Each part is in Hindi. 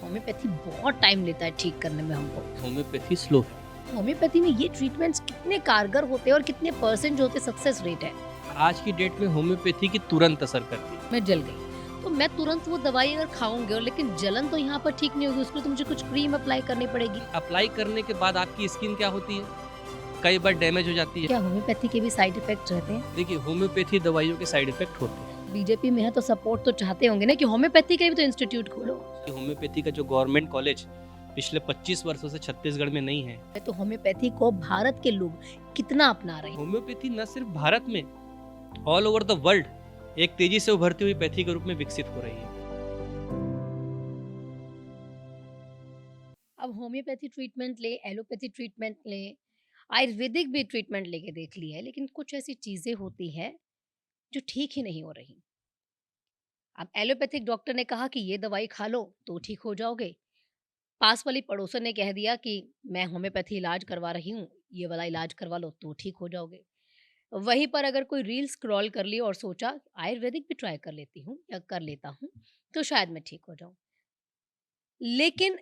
होम्योपैथी बहुत टाइम लेता है ठीक करने में हमको। होम्योपैथी स्लो है। होम्योपैथी में ये ट्रीटमेंट्स कितने कारगर होते हैं और कितने परसेंट जो होते सक्सेस रेट है? आज की डेट में होम्योपैथी की तुरंत असर करती है। मैं जल गई तो मैं तुरंत वो दवाई अगर खाऊंगी और लेकिन जलन तो यहाँ पर ठीक नहीं होगी, उसके लिए तो मुझे कुछ क्रीम अप्लाई करनी पड़ेगी। अप्लाई करने के बाद आपकी स्किन क्या होती है? कई बार डैमेज हो जाती है। क्या होम्योपैथी के भी साइड इफेक्ट रहते हैं? देखिए, होम्योपैथी दवाइयों के साइड इफेक्ट होते हैं। बीजेपी में है तो सपोर्ट तो चाहते होंगे ना कि होम्योपैथी का भी तो इंस्टीट्यूट खोलो। कि होम्योपैथी का जो गवर्नमेंट कॉलेज पिछले 25 वर्षों से छत्तीसगढ़ में नहीं है। तो होम्योपैथी को भारत के लोग कितना अपना रहे हैं? होम्योपैथी न सिर्फ भारत में, ऑल ओवर द वर्ल्ड एक तेजी से उभरती हुई पैथी के रूप में विकसित हो रही है। अब होम्योपैथी ट्रीटमेंट ले, एलोपैथी ट्रीटमेंट ले, आयुर्वेदिक भी ट्रीटमेंट लेके देख ली है, लेकिन कुछ ऐसी चीजें होती है जो ठीक ही नहीं हो रही। अब एलोपैथिक डॉक्टर ने कहा कि ये दवाई खा लो तो ठीक हो जाओगे। पास वाली पड़ोसन ने कह दिया कि मैं होम्योपैथी इलाज करवा रही हूँ, ये वाला इलाज करवा लो तो ठीक हो जाओगे। वहीं पर अगर कोई रील स्क्रॉल कर ली और सोचा आयुर्वेदिक भी ट्राई कर लेती हूँ या कर लेता हूँ तो शायद मैं ठीक हो जाऊं। लेकिन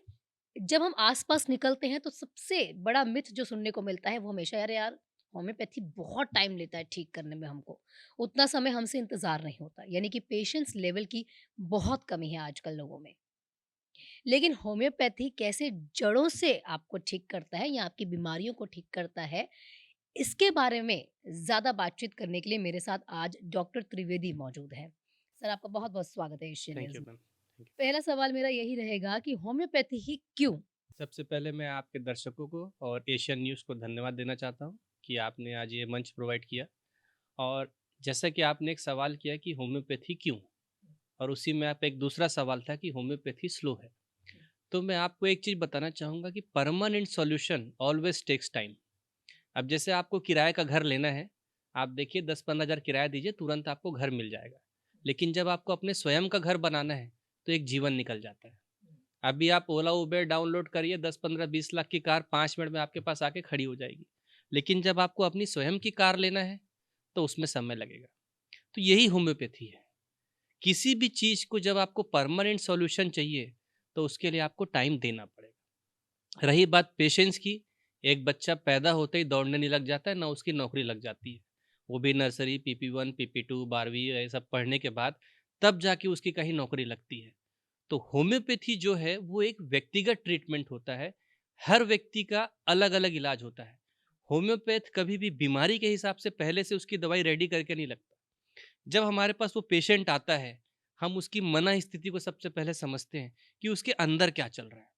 जब हम आस-पास निकलते हैं तो सबसे बड़ा मिथ जो सुनने को मिलता है वो हमेशा अरे यार होम्योपैथी बहुत टाइम लेता है ठीक करने में हमको। उतना समय हमसे इंतज़ार नहीं होता। यानी कि पेशेंस लेवल की बहुत कमी है आजकल लोगों में। लेकिन होम्योपैथी कैसे जड़ों से आपको ठीक करता है या आपकी बीमारियों को ठीक करता है, इसके बारे में ज़्यादा बातचीत करने के लिए मेरे साथ आज डॉक्टर त्रिवेदी मौजूद हैं। सर आपका बहुत-बहुत स्वागत है एशियन थैंक न्यूज़ यू में। Ma'am, thank you. पहला सवाल मेरा यही रहेगा कि होम्योपैथी ही क्यों? सबसे पहले मैं आपके दर्शकों को और एशियन न्यूज़ को धन्यवाद देना चाहता हूँ कि आपने आज ये मंच प्रोवाइड किया। और जैसा कि आपने एक सवाल किया कि होम्योपैथी क्यों, और उसी में आप एक दूसरा सवाल था कि होम्योपैथी स्लो है। तो मैं आपको एक चीज़ बताना चाहूँगा कि permanent solution always takes time. अब जैसे आपको किराए का घर लेना है, आप देखिए 10-15 हज़ार किराया दीजिए, तुरंत आपको घर मिल जाएगा। लेकिन जब आपको अपने स्वयं का घर बनाना है, तो एक जीवन निकल जाता है। अभी आप ओला उबेर डाउनलोड करिए, 10-15-20 लाख की कार 5 मिनट में आपके पास आके खड़ी हो जाएगी। लेकिन जब आपको अपनी स्वयं की कार लेना है, तो उसमें समय लगेगा। तो यही होम्योपैथी है। किसी भी चीज़ को जब आपको परमानेंट सॉल्यूशन चाहिए, तो उसके लिए आपको टाइम देना पड़ेगा। रही बात पेशेंस की, एक बच्चा पैदा होते ही दौड़ने नहीं लग जाता है, ना उसकी नौकरी लग जाती है। वो भी नर्सरी, पीपी 1, पीपी 2, 12वीं ये सब पढ़ने के बाद तब जाके उसकी कहीं नौकरी लगती है। तो होम्योपैथी जो है वो एक व्यक्तिगत ट्रीटमेंट होता है। हर व्यक्ति का अलग-अलग इलाज होता है। होम्योपैथ कभी भी बीमारी के हिसाब से पहले से उसकी दवाई रेडी करके नहीं लगता। जब हमारे पास वो पेशेंट आता है, हम उसकी मन स्थिति को सबसे पहले समझते हैं कि उसके अंदर क्या चल रहा है।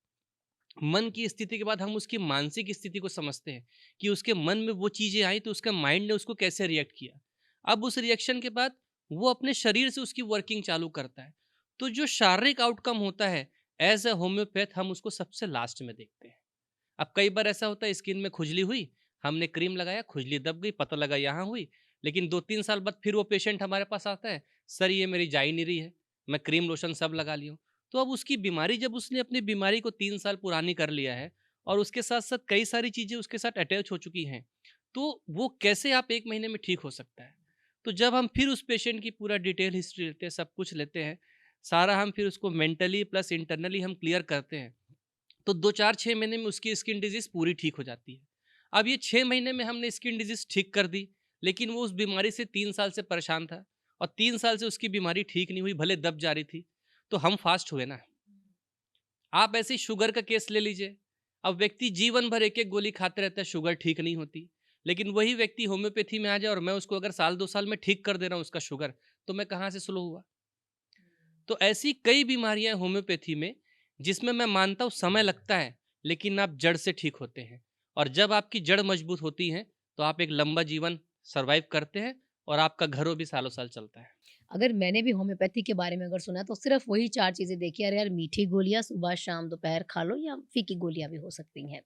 मन की स्थिति के बाद हम उसकी मानसिक स्थिति को समझते हैं कि उसके मन में वो चीज़ें आई तो उसका माइंड ने उसको कैसे रिएक्ट किया। अब उस रिएक्शन के बाद वो अपने शरीर से उसकी वर्किंग चालू करता है। तो जो शारीरिक आउटकम होता है, एज़ अ होम्योपैथ हम उसको सबसे लास्ट में देखते हैं। अब कई बार ऐसा होता है स्किन में खुजली हुई, हमने क्रीम लगाया, खुजली दब गई, पता लगा यहाँ हुई, लेकिन 2-3 साल बाद फिर वो पेशेंट हमारे पास आता है, सर ये मेरी जा ही नहीं रही है, मैं क्रीम लोशन सब लगा ली हूँ। तो अब उसकी बीमारी, जब उसने अपनी बीमारी को 3 साल पुरानी कर लिया है और उसके साथ-साथ कई सारी चीज़ें उसके साथ अटैच हो चुकी हैं, तो वो कैसे आप 1 महीने में ठीक हो सकता है? तो जब हम फिर उस पेशेंट की पूरा डिटेल हिस्ट्री लेते हैं, सब कुछ लेते हैं, सारा हम फिर उसको मेंटली प्लस इंटरनली हम क्लियर करते हैं, तो 2-4-6 महीने में उसकी स्किन डिजीज़ पूरी ठीक हो जाती है। अब ये 6 महीने में हमने स्किन डिजीज़ ठीक कर दी, लेकिन वो उस बीमारी से 3 साल से परेशान था और 3 साल से उसकी बीमारी ठीक नहीं हुई, भले दब जा रही थी, तो हम फ़ास्ट हुए ना। आप ऐसे ही शुगर का केस ले लीजिए। अब व्यक्ति जीवन भर एक-एक गोली खाते रहता है, शुगर ठीक नहीं होती। लेकिन वही व्यक्ति होम्योपैथी में आ जाए और मैं उसको अगर साल 2 साल में ठीक कर दे रहा हूँ उसका शुगर, तो मैं कहाँ से स्लो हुआ? तो ऐसी कई बीमारियां हैं होम्योपैथी में, जिसमें मैं मानता हूँ समय लगता है, लेकिन आप जड़ से ठीक होते हैं। और जब आपकी जड़ मजबूत होती है, तो आप एक लंबा जीवन सर्वाइव करते हैं और आपका घरों भी सालों साल चलता है। अगर मैंने भी होम्योपैथी के बारे में अगर सुना है तो सिर्फ़ वही 4 चीज़ें देखी है, अरे यार मीठी गोलियाँ सुबह, शाम, दोपहर खा लो या फीकी गोलियाँ भी हो सकती हैं।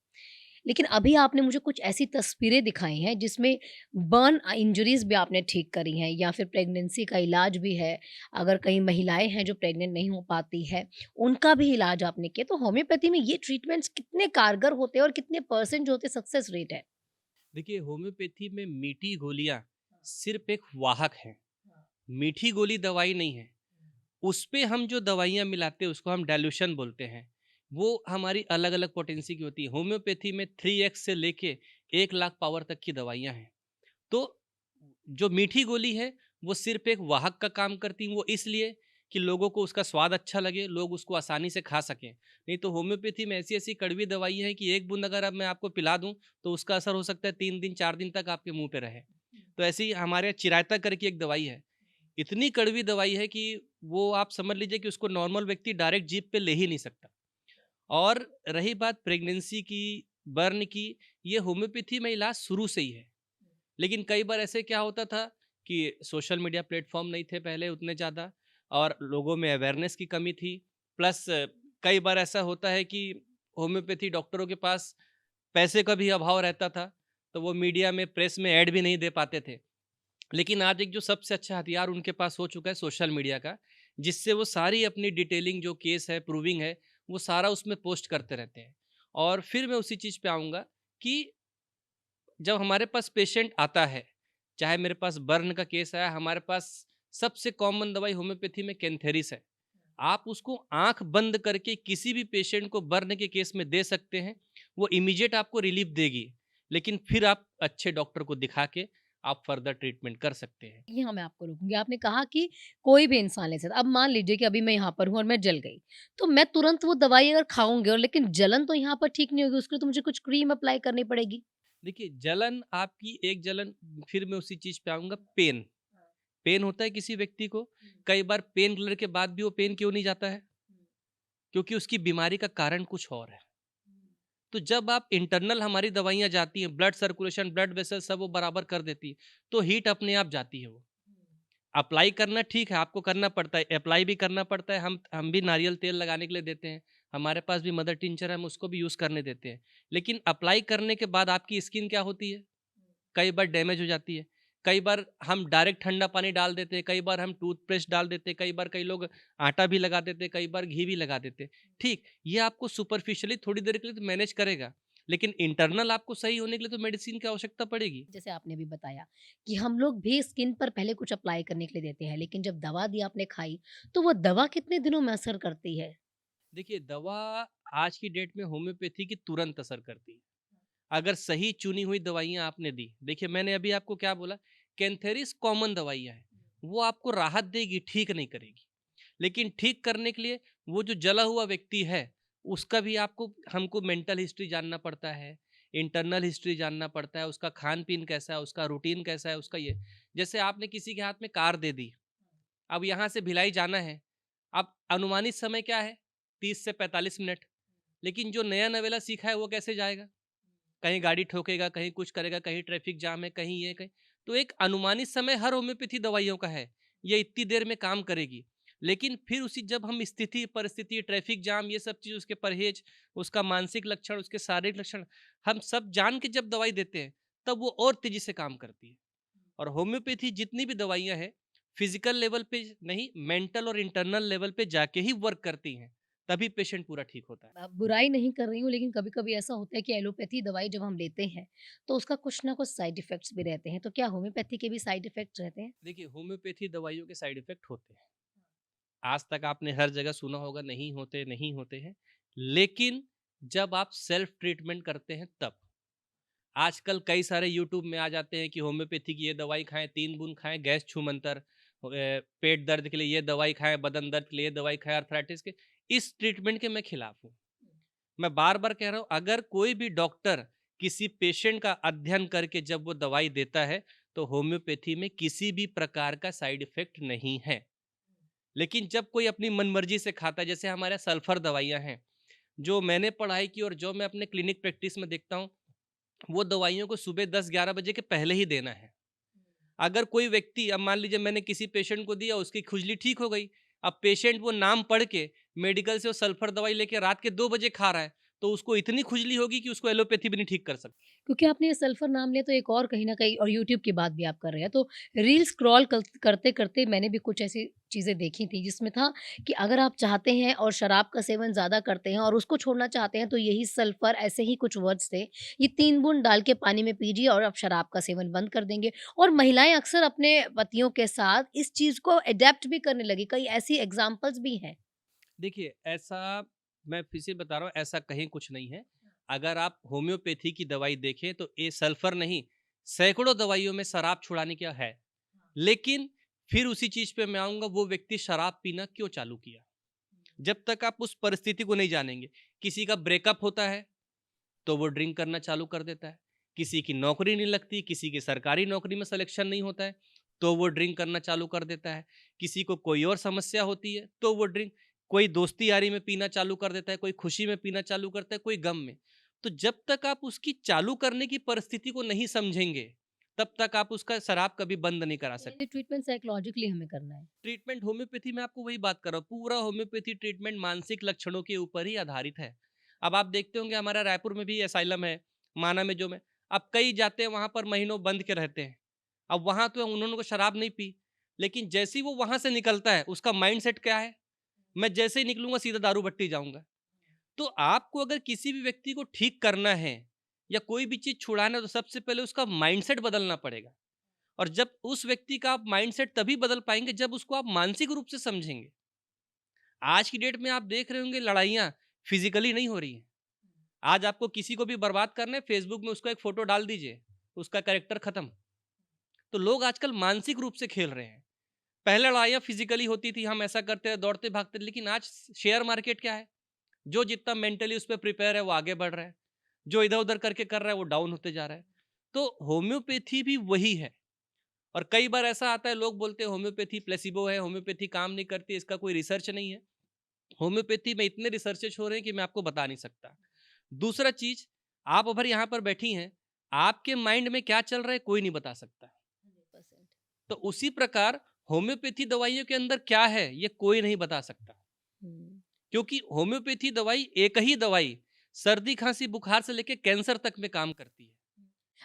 लेकिन अभी आपने मुझे कुछ ऐसी तस्वीरें दिखाई हैं जिसमें बर्न इंजरीज़ भी आपने ठीक करी हैं या फिर प्रेगनेंसी का इलाज भी है। अगर कहीं महिलाएँ हैं जो प्रेग्नेंट नहीं हो पाती है, उनका भी इलाज आपने किया। तो होम्योपैथी में ये ट्रीटमेंट्स कितने कारगर होते हैं और कितने परसेंट जो होते हैं सक्सेस रेट है? देखिए, होम्योपैथी में मीठी गोलियां सिर्फ एक वाहक है। मीठी गोली दवाई नहीं है। उस पे हम जो दवाइयाँ मिलाते हैं उसको हम डाइल्यूशन बोलते हैं। वो हमारी अलग-अलग पोटेंसी की होती है। होम्योपैथी में 3x से लेके 1 लाख पावर तक की दवाइयाँ हैं। तो जो मीठी गोली है, वो सिर्फ़ एक वाहक का काम करती हैं, वो इसलिए कि लोगों को उसका स्वाद अच्छा लगे, लोग उसको आसानी से खा सकें। नहीं तो होम्योपैथी में ऐसी-ऐसी कड़वी दवाइयाँ हैं कि 1 बूँद अगर अब मैं आपको पिला दूँ, तो उसका असर हो सकता है 3 दिन, 4 दिन तक आपके मुँह पे रहे। तो ऐसे ही हमारे यहाँ चिरायता करके एक दवाई है। इतनी कड़वी दवाई है कि वो आप समझ लीजिए कि उसको नॉर्मल व्यक्ति डायरेक्ट जीभ पे ले ही नहीं सकता। और रही बात प्रेगनेंसी की, बर्न की, ये होम्योपैथी में इलाज शुरू से ही है। लेकिन कई बार ऐसे क्या होता था कि सोशल मीडिया प्लेटफ़ॉर्म नहीं थे पहले उतने ज़्यादा और लोगों में अवेयरनेस की कमी थी। प्लस कई बार ऐसा होता है कि होम्योपैथी डॉक्टरों के पास पैसे का भी अभाव रहता था, तो वो मीडिया में, प्रेस में ऐड भी नहीं दे पाते थे। लेकिन आज एक जो सबसे अच्छा हथियार उनके पास हो चुका है सोशल मीडिया का, जिससे वो सारी अपनी डिटेलिंग जो केस है, प्रूविंग है, वो सारा उसमें पोस्ट करते रहते हैं। और फिर मैं उसी चीज़ पे आऊँगा कि जब हमारे पास पेशेंट आता है, चाहे मेरे पास बर्न का केस आया, हमारे पास सबसे कॉमन दवाई होम्योपैथी में कैंथेरिस है। आप उसको आँख बंद करके किसी भी पेशेंट को बर्न के केस में दे सकते हैं, वो इमीडिएट आपको रिलीफ देगी। लेकिन फिर आप अच्छे डॉक्टर को दिखा के आप फर्दर ट्रीटमेंट कर सकते हैं। यहाँ मैं आपको रोकूँगी। आपने कहा कि कोई भी इंसान ले सकता है। अब मान लीजिए कि अभी मैं यहाँ पर हूँ और मैं जल गई, तो मैं तुरंत वो दवाई अगर खाऊँगी और लेकिन जलन तो यहाँ पर ठीक नहीं होगी, उसके लिए तो मुझे कुछ क्रीम अप्लाई करनी पड़ेगी। देखिए, जलन आपकी एक जलन फिर मैं उसी चीज़ पे आऊँगा पेन। पेन होता है किसी व्यक्ति को, कई बार पेन किलर के बाद भी वो पेन क्यों नहीं जाता है? क्योंकि उसकी बीमारी का कारण कुछ और है। तो जब आप इंटरनल हमारी दवाइयाँ जाती हैं, ब्लड सर्कुलेशन, ब्लड वेसल सब वो बराबर कर देती है, तो हीट अपने आप जाती है वो। अप्लाई करना ठीक है, आपको करना पड़ता है, अप्लाई भी करना पड़ता है, हम भी नारियल तेल लगाने के लिए देते हैं। हमारे पास भी मदर टिंचर है, हम उसको भी यूज़ करने देते हैं। लेकिन अप्लाई करने के बाद आपकी स्किन क्या होती है? कई बार डैमेज हो जाती है। कई बार हम डायरेक्ट ठंडा पानी डाल देते हैं, कई बार हम टूथपेस्ट डाल देते हैं, कई बार कई लोग आटा भी लगा देते हैं, कई बार घी भी लगा देते हैं। ठीक, ये आपको सुपरफिशियली थोड़ी देर के लिए तो मैनेज करेगा, लेकिन इंटरनल आपको सही होने के लिए तो मेडिसिन की आवश्यकता पड़ेगी। जैसे आपने भी बताया कि हम लोग भी स्किन पर पहले कुछ अप्लाई करने के लिए देते हैं, लेकिन जब दवा दी आपने खाई, तो वो दवा कितने दिनों में असर करती है? देखिए, दवा आज की डेट में होम्योपैथी की तुरंत असर करती है। अगर सही चुनी हुई दवाइयाँ आपने दी, देखिए मैंने अभी आपको क्या बोला, कैंथेरिस कॉमन दवाइयाँ हैं, वो आपको राहत देगी, ठीक नहीं करेगी। लेकिन ठीक करने के लिए वो जो जला हुआ व्यक्ति है, उसका भी आपको हमको मेंटल हिस्ट्री जानना पड़ता है, इंटरनल हिस्ट्री जानना पड़ता है, उसका खान-पीन कैसा है, उसका रूटीन कैसा है, उसका ये। जैसे आपने किसी के हाथ में कार दे दी, अब यहाँ से भिलाई जाना है, अब अनुमानित समय क्या है? 30 से 45 मिनट। लेकिन जो नया नवेला सीखा है, वो कैसे जाएगा? कहीं गाड़ी ठोकेगा, कहीं कुछ करेगा, कहीं ट्रैफिक जाम है, कहीं ये कहीं तो एक अनुमानित समय हर होम्योपैथी दवाइयों का है, ये इतनी देर में काम करेगी। लेकिन फिर उसी जब हम स्थिति, परिस्थिति, ट्रैफिक जाम ये सब चीज़ उसके परहेज, उसका मानसिक लक्षण, उसके शारीरिक लक्षण हम सब जान के जब दवाई देते हैं, तब वो और तेज़ी से काम करती है। और होम्योपैथी जितनी भी दवाइयाँ हैं, फिज़िकल लेवल पे नहीं, मेंटल और इंटरनल लेवल पे जाके ही वर्क करती हैं, तभी पेशेंट पूरा ठीक होता है। बुराई नहीं कर रही हूँ, लेकिन कभी-कभी ऐसा होता है कि एलोपैथी दवाई जब हम लेते हैं, तो उसका कुछ ना कुछ साइड इफ़ेक्ट्स भी रहते हैं। तो क्या होम्योपैथी के भी साइड इफ़ेक्ट्स रहते हैं? देखिए, होम्योपैथी दवाइयों के साइड इफ़ेक्ट होते हैं। आज तक आपने हर जगह सुना होगा नहीं होते, नहीं होते हैं। लेकिन जब आप सेल्फ ट्रीटमेंट करते हैं तब। आजकल कई सारे यूट्यूब में आ जाते हैं कि होम्योपैथी की ये दवाई खाएँ, 3 बूँद खाएँ, गैस छूमंतर, पेट दर्द के लिए ये दवाई खाएँ, बदन दर्द के लिए ये दवाई खाएँ, आर्थराइटिस के इस ट्रीटमेंट के मैं खिलाफ हूँ। मैं बार-बार कह रहा हूँ, अगर कोई भी डॉक्टर किसी पेशेंट का अध्ययन करके जब वो दवाई देता है, तो होम्योपैथी में किसी भी प्रकार का साइड इफ़ेक्ट नहीं है। लेकिन जब कोई अपनी मनमर्जी से खाता है, जैसे हमारे यहाँ सल्फर दवाइयाँ हैं, जो मैंने पढ़ाई की और जो मैं अपने क्लिनिक प्रैक्टिस में देखता हूँ, वो दवाइयों को सुबह 10-11 बजे के पहले ही देना है। अगर कोई व्यक्ति अब मान लीजिए मैंने किसी पेशेंट को दिया, उसकी खुजली ठीक हो गई, अब पेशेंट वो नाम पढ़ के मेडिकल से वो सल्फर दवाई लेके रात के 2 बजे खा रहा है, तो उसको इतनी खुजली होगी कि उसको एलोपैथी भी नहीं ठीक कर सकती। क्योंकि आपने ये सल्फ़र नाम लिया तो एक और कहीं न कहीं और यूट्यूब की बात भी आप कर रहे हैं, तो रील स्क्रॉल करते-करते मैंने भी कुछ ऐसी चीज़ें देखी थी जिसमें था कि अगर आप चाहते हैं और शराब का सेवन ज़्यादा करते हैं और उसको छोड़ना चाहते हैं तो यही सल्फ़र ऐसे ही कुछ वर्ड्स थे, ये 3 बूँद डाल के पानी में पीजिए और आप शराब का सेवन बंद कर देंगे। और महिलाएँ अक्सर अपने पतियों के साथ इस चीज़ को एडैप्ट भी करने लगी, कई ऐसी एग्ज़ाम्पल्स भी हैं। देखिए, ऐसा मैं फिर से बता रहा हूँ, ऐसा कहीं कुछ नहीं है। अगर आप होम्योपैथी की दवाई देखें तो ये सल्फर नहीं, सैकड़ों दवाइयों में शराब छुड़ाने का है। लेकिन फिर उसी चीज पे मैं आऊंगा, वो व्यक्ति शराब पीना क्यों चालू किया? जब तक आप उस परिस्थिति को नहीं जानेंगे। किसी का ब्रेकअप होता है तो वो ड्रिंक करना चालू कर देता है। किसी की नौकरी नहीं लगती, किसी की सरकारी नौकरी में सिलेक्शन नहीं होता है, तो वो ड्रिंक करना चालू कर देता है। किसी को कोई और समस्या होती है तो वो ड्रिंक, कोई दोस्ती यारी में पीना चालू कर देता है, कोई खुशी में पीना चालू करता है, कोई गम में। तो जब तक आप उसकी चालू करने की परिस्थिति को नहीं समझेंगे, तब तक आप उसका शराब कभी बंद नहीं करा सकते। यानी ट्रीटमेंट साइकोलॉजिकली हमें करना है। ट्रीटमेंट होम्योपैथी में आपको वही बात कर रहा हूँ, पूरा होम्योपैथी ट्रीटमेंट मानसिक लक्षणों के ऊपर ही आधारित है। अब आप देखते होंगे हमारा रायपुर में भी असाइलम है, माना में जो में, अब कई जाते हैं वहां पर महीनों बंद के रहते हैं। अब वहां तो उन्होंने को शराब नहीं पी, लेकिन जैसे ही वो वहां से निकलता है उसका माइंड सेट क्या है? मैं जैसे ही निकलूंगा सीधा दारू भट्टी जाऊंगा। तो आपको अगर किसी भी व्यक्ति को ठीक करना है या कोई भी चीज छुड़ाना है, तो सबसे पहले उसका माइंडसेट बदलना पड़ेगा। और जब उस व्यक्ति का आप माइंडसेट तभी बदल पाएंगे जब उसको आप मानसिक रूप से समझेंगे। आज की डेट में आप देख रहे होंगे लड़ाइयाँ फिजिकली नहीं हो रही हैं। आज आपको किसी को भी बर्बाद करना है, फेसबुक में उसका एक फोटो डाल दीजिए, उसका कैरेक्टर खत्म। तो लोग आजकल मानसिक रूप से खेल रहे हैं। पहले लड़ाइयाँ फिजिकली होती थी, हम ऐसा करते हैं, दौड़ते भागते, लेकिन आज शेयर मार्केट क्या है? जो जितना मेंटली उस पर प्रिपेयर है वो आगे बढ़ रहा है, जो इधर उधर करके कर रहा है वो डाउन होते जा रहा है। तो होम्योपैथी भी वही है। और कई बार ऐसा आता है, लोग बोलते हैं होम्योपैथी प्लेसिबो है, होम्योपैथी काम नहीं करती, इसका कोई रिसर्च नहीं है। होम्योपैथी में इतने रिसर्चेज हो रहे हैं कि मैं आपको बता नहीं सकता। दूसरा चीज, आप अगर यहाँ पर बैठी हैं, आपके माइंड में क्या चल रहा है कोई नहीं बता सकता। 100%। तो उसी प्रकार होम्योपैथी दवाइयों के अंदर क्या है ये कोई नहीं बता सकता, हुँ। क्योंकि होम्योपैथी दवाई एक ही दवाई सर्दी खांसी बुखार से लेके कैंसर तक में काम करती है।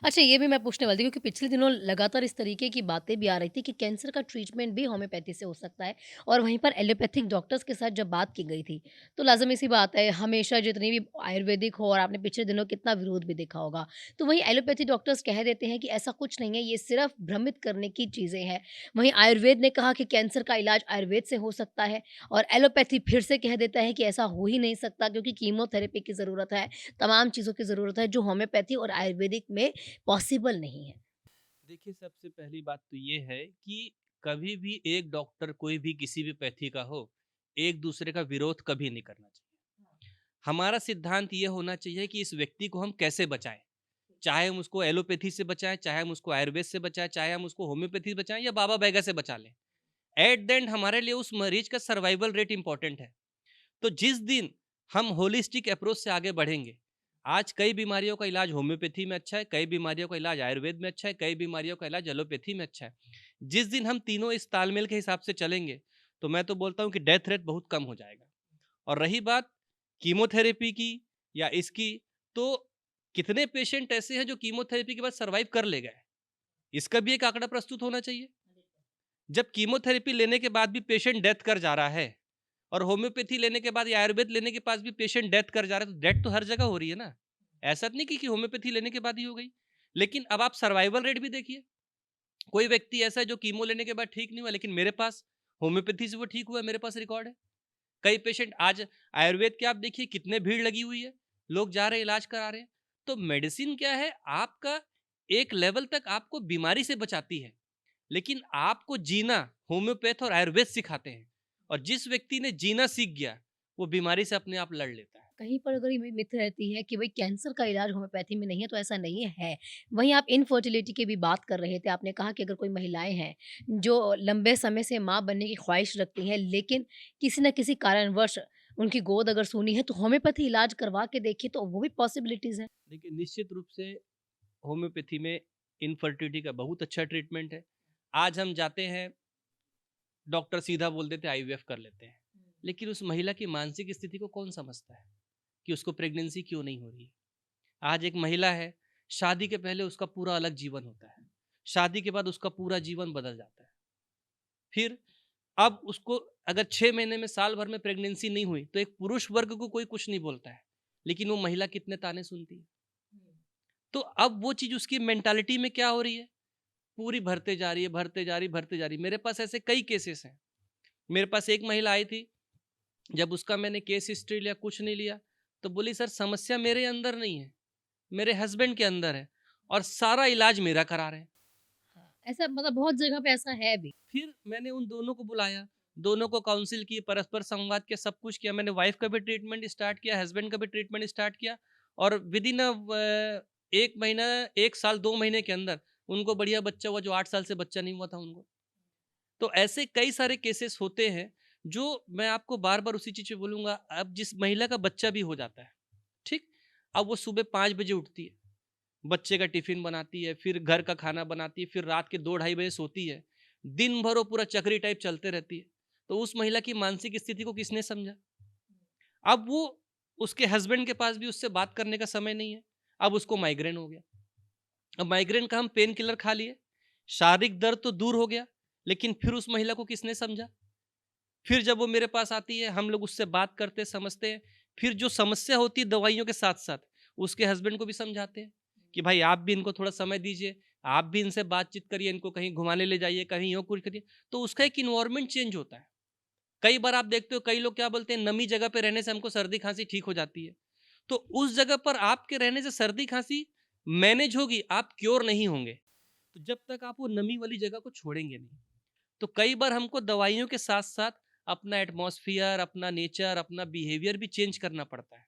अच्छा, ये भी मैं पूछने वाली थी क्योंकि पिछले दिनों लगातार इस तरीके की बातें भी आ रही थी कि कैंसर का ट्रीटमेंट भी होम्योपैथी से हो सकता है और वहीं पर एलोपैथिक डॉक्टर्स के साथ जब बात की गई थी, तो लाज़मी सी बात है हमेशा जितनी भी आयुर्वेदिक हो और आपने पिछले दिनों कितना विरोध भी देखा होगा। तो वहीं एलोपैथी डॉक्टर्स कह देते हैं कि ऐसा कुछ नहीं है, ये सिर्फ़ भ्रमित करने की चीज़ें हैं। वहीं आयुर्वेद ने कहा कि कैंसर का इलाज आयुर्वेद से हो सकता है और एलोपैथी फिर से कह देता है कि ऐसा हो ही नहीं सकता क्योंकि कीमोथेरेपी की ज़रूरत है, तमाम चीज़ों की ज़रूरत है जो होम्योपैथी और आयुर्वेदिक में पॉसिबल नहीं है। देखिए, सबसे पहली बात तो ये है कि कभी भी एक डॉक्टर कोई भी किसी भी पैथी का हो, एक दूसरे का विरोध कभी नहीं करना चाहिए। हमारा सिद्धांत ये होना चाहिए कि इस व्यक्ति को हम कैसे बचाएं, चाहे हम उसको एलोपैथी से बचाएं, चाहे हम उसको आयुर्वेद से बचाएं, चाहे हम उसको होम्योपैथी से बचाएं या बाबा बैगा से बचा लें। एट द एंड हमारे लिए उस मरीज का सर्वाइवल रेट इंपॉर्टेंट है। तो जिस दिन हम होलिस्टिक अप्रोच से आगे बढ़ेंगे, आज कई बीमारियों का इलाज होम्योपैथी में अच्छा है, कई बीमारियों का इलाज आयुर्वेद में अच्छा है, कई बीमारियों का इलाज एलोपैथी में अच्छा है। जिस दिन हम तीनों इस तालमेल के हिसाब से चलेंगे, तो मैं तो बोलता हूँ कि डेथ रेट बहुत कम हो जाएगा। और रही बात कीमोथेरेपी की या इसकी, तो कितने पेशेंट ऐसे हैं जो कीमोथेरेपी के बाद सर्वाइव कर ले गए, इसका भी एक आंकड़ा प्रस्तुत होना चाहिए। जब कीमोथेरेपी लेने के बाद भी पेशेंट डेथ कर जा रहा है और होम्योपैथी लेने के बाद या आयुर्वेद लेने के पास भी पेशेंट डेथ कर जा रहा है, तो डेथ तो हर जगह हो रही है ना। ऐसा नहीं कि होम्योपैथी लेने के बाद ही हो गई। लेकिन अब आप सर्वाइवल रेट भी देखिए, कोई व्यक्ति ऐसा है जो कीमो लेने के बाद ठीक नहीं हुआ, लेकिन मेरे पास होम्योपैथी से वो ठीक हुआ है, मेरे पास रिकॉर्ड है। कई पेशेंट आज आयुर्वेद के आप देखिए कितने भीड़ लगी हुई है, लोग जा रहे हैं इलाज करा रहे हैं। तो मेडिसिन क्या है, आपका एक लेवल तक आपको बीमारी से बचाती है, लेकिन आपको जीना होम्योपैथ और आयुर्वेद सिखाते हैं। और जिस व्यक्ति ने जीना सीख गया, वो बीमारी से अपने आप लड़ लेता है। कहीं पर अगर ये मिथ रहती है कि भई कैंसर का इलाज होम्योपैथी में नहीं है, तो ऐसा नहीं है। वहीं आप इनफर्टिलिटी की भी बात कर रहे थे। आपने कहा कि अगर कोई महिलाएँ हैं, जो लंबे समय से माँ बनने की ख्वाहिश रखती हैं, लेकिन किसी न किसी कारणवश उनकी गोद अगर सूनी है, तो होम्योपैथी इलाज करवा के देखिए, तो वो भी पॉसिबिलिटीज़ हैं। देखिए, निश्चित रूप से होम्योपैथी में इनफर्टिलिटी का बहुत अच्छा ट्रीटमेंट है। आज हम जाते हैं, डॉक्टर सीधा बोल देते हैं आईवीएफ कर लेते हैं, लेकिन उस महिला की मानसिक स्थिति को कौन समझता है कि उसको प्रेगनेंसी क्यों नहीं हो रही है। आज एक महिला है, शादी के पहले उसका पूरा अलग जीवन होता है, शादी के बाद उसका पूरा जीवन बदल जाता है। फिर अब उसको अगर 6 महीने में साल भर में प्रेगनेंसी नहीं हुई, तो एक पुरुष वर्ग को कोई कुछ नहीं बोलता है, लेकिन वो महिला कितने ताने सुनती है। तो अब वो चीज उसकी मेंटालिटी में क्या हो रही है, पूरी भरते जा रही है, भरते जा रही, भरते जा रही। मेरे पास ऐसे कई केसेस हैं। मेरे पास एक महिला आई थी, जब उसका मैंने केस हिस्ट्री लिया, कुछ नहीं लिया, तो बोली सर समस्या मेरे अंदर नहीं है, मेरे हस्बैंड के अंदर है और सारा इलाज मेरा करा रहे हैं। हाँ, ऐसा मतलब बहुत जगह पे ऐसा है भी। फिर मैंने उन दोनों को बुलाया, दोनों को काउंसिल की, परस्पर संवाद किया, सब कुछ किया। मैंने वाइफ का भी ट्रीटमेंट स्टार्ट किया, हस्बैंड का भी ट्रीटमेंट स्टार्ट किया और विदिन 1 महीना, 1 साल, 2 महीने के अंदर उनको बढ़िया बच्चा हुआ, जो 8 साल से बच्चा नहीं हुआ था उनको। तो ऐसे कई सारे केसेस होते हैं, जो मैं आपको बार-बार उसी चीज़ पे बोलूँगा, अब जिस महिला का बच्चा भी हो जाता है, ठीक? अब वो सुबह 5 बजे उठती है, बच्चे का टिफ़िन बनाती है, फिर घर का खाना बनाती है, फिर रात के 2 ढाई बजे सोती है। दिन भर वो पूरा चक्री टाइप चलते रहती है। तो उस महिला की मानसिक स्थिति को किसने समझा? अब वो उसके हस्बैंड के पास भी उससे बात करने का समय नहीं है। अब उसको माइग्रेन हो गया। अब माइग्रेन का हम पेन किलर खा लिए, शारीरिक दर्द तो दूर हो गया, लेकिन फिर उस महिला को किसने समझा? फिर जब वो मेरे पास आती है, हम लोग उससे बात करते समझते हैं। फिर जो समस्या होती है दवाइयों के साथ-साथ, उसके हस्बैंड को भी समझाते हैं कि भाई आप भी इनको थोड़ा समय दीजिए, आप भी इनसे बातचीत करिए, इनको कहीं घुमाने ले जाइए, कहीं यूँ कुछ करिए। तो उसका एक एनवायरनमेंट चेंज होता है। कई बार आप देखते हो कई लोग क्या बोलते हैं, नमी जगह पे रहने से हमको सर्दी-खाँसी ठीक हो जाती है। तो उस जगह पर आपके रहने से सर्दी-खाँसी मैनेज होगी, आप क्योर नहीं होंगे। तो जब तक आप वो नमी वाली जगह को छोड़ेंगे नहीं। तो कई बार हमको दवाइयों के साथ-साथ अपना एटमॉस्फियर, अपना नेचर, अपना बिहेवियर भी चेंज करना पड़ता है,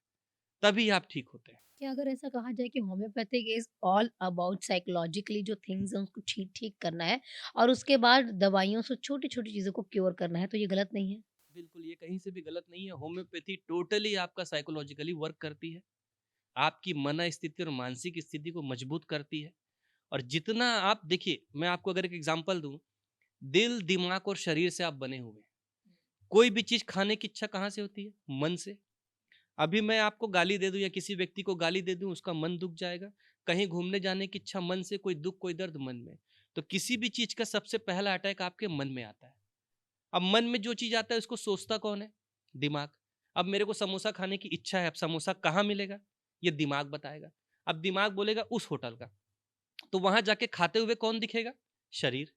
तभी आप ठीक होते हैं। क्या अगर ऐसा कहा जाए कि homeopathic is all about psychologically जो थिंग्स हैं उसको ठीक ठीक करना है और उसके बाद दवाइयों से छोटी-छोटी चीज़ों को क्योर करना है, तो ये गलत नहीं है? बिल्कुल, ये कहीं से भी गलत नहीं है। होम्योपैथी टोटली आपका साइकोलॉजिकली वर्क करती है। आपकी मन स्थिति और मानसिक स्थिति को मजबूत करती है और जितना आप देखिए, मैं आपको अगर एक एग्ज़ाम्पल दूँ, दिल, दिमाग और शरीर से आप बने हुए हैं। कोई भी चीज़ खाने की इच्छा कहाँ से होती है? मन से। अभी मैं आपको गाली दे दूँ या किसी व्यक्ति को गाली दे दूँ, उसका मन दुःख जाएगा। कहीं घूमने जाने की इच्छा मन से, कोई दुःख, कोई दर्द मन में। तो किसी भी चीज़ का सबसे पहला अटैक आपके मन में आता है। अब मन में जो चीज़ आता है उसको सोचता कौन है? दिमाग। अब मेरे को समोसा खाने की इच्छा है, अब समोसा कहाँ मिलेगा? ये दिमाग बताएगा। अब दिमाग बोलेगा उस होटल का। तो वहाँ जाके खाते हुए कौन दिखेगा? शरीर।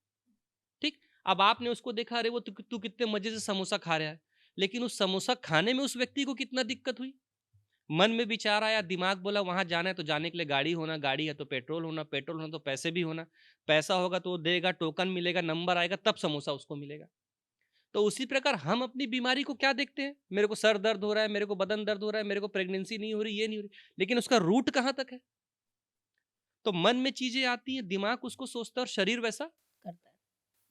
ठीक? अब आपने उसको देखा, अरे वो तू कितने मज़े से समोसा खा रहा है। लेकिन उस समोसा खाने में उस व्यक्ति को कितना दिक्कत हुई? मन में विचार आया, दिमाग बोला वहाँ जाना है तो जाने के लिए गाड़ी होना, गाड़ी है तो पेट्रोल होना, पेट्रोल होना तो पैसे भी होना, पैसा होगा तो वो देगा, टोकन मिलेगा, नंबर आएगा तब समोसा उसको मिलेगा। तो उसी प्रकार हम अपनी बीमारी को क्या देखते हैं? मेरे को सर दर्द हो रहा है, मेरे को बदन दर्द हो रहा है, मेरे को प्रेगनेंसी नहीं हो रही, ये नहीं हो रही, लेकिन उसका रूट कहाँ तक है? तो मन में चीज़ें आती हैं, दिमाग उसको सोचता है और शरीर वैसा। करता है।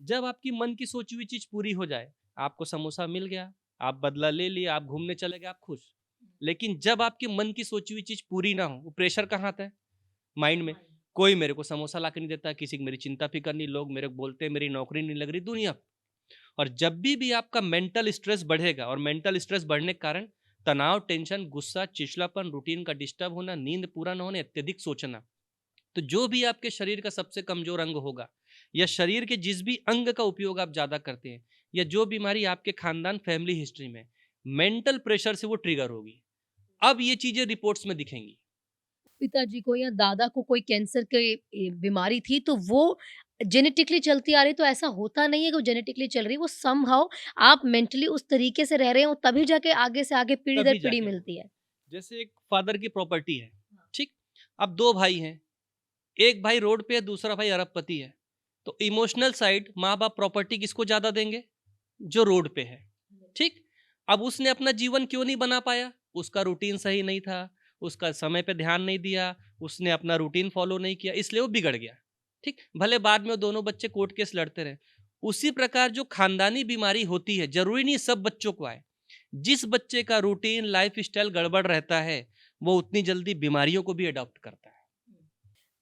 जब आपकी मन की सोची हुई चीज़ पूरी हो जाए, आपको समोसा मिल गया, आप बदला ले लिया, आप घूमने चले गए, आप खुश। लेकिन जब आपके मन की सोची हुई चीज़ पूरी ना हो, वो प्रेशर कहाँ आता है? माइंड में। कोई मेरे को समोसा ला के नहीं देता, किसी की मेरी चिंता फ़िक्र नहीं, लोग मेरे को बोलते हैं मेरी नौकरी नहीं लग रही, दुनिया। और जब भी आपका मेंटल स्ट्रेस बढ़ेगा और मेंटल स्ट्रेस बढ़ने के कारण तनाव, टेंशन, गुस्सा, चिड़चिड़ापन, रूटीन का डिस्टर्ब होना, नींद पूरा ना होना, अत्यधिक सोचना, तो जो भी आपके शरीर का सबसे कमजोर अंग होगा या शरीर के जिस भी अंग का उपयोग आप ज्यादा करते हैं या जो बीमारी आपके खानदान फैमिली हिस्ट्री में मेंटल प्रेशर से वो ट्रिगर होगी, अब ये चीजें रिपोर्ट्स में दिखेंगी। पिताजी को या दादा को कोई कैंसर की बीमारी थी तो वो जेनेटिकली चलती आ रही, तो ऐसा होता नहीं है कि वो जेनेटिकली चल रही है, वो समहाउ आप मेंटली उस तरीके से रह रहे हो तभी जाके आगे से आगे पीढ़ी दर तभी पीढ़ी जाके होगा। मिलती है। जैसे एक फादर की प्रॉपर्टी है, ठीक? अब दो भाई हैं, एक भाई रोड पे है, दूसरा भाई अरबपति है। तो इमोशनल साइड माँ बाप प्रॉपर्टी किसको ज्यादा देंगे? जो रोड पे है, ठीक? अब उसने अपना जीवन क्यों नहीं बना पाया? उसका रूटीन सही नहीं था, उसका समय पे ध्यान नहीं दिया, उसने अपना रूटीन फॉलो नहीं किया, इसलिए वो बिगड़ गया, ठीक? भले बाद में वो दोनों बच्चे कोर्ट केस लड़ते रहे। उसी प्रकार जो खानदानी बीमारी होती है, जरूरी नहीं सब बच्चों को आए। जिस बच्चे का रूटीन, लाइफस्टाइल गड़बड़ रहता है, वो उतनी जल्दी बीमारियों को भी अडॉप्ट करता है।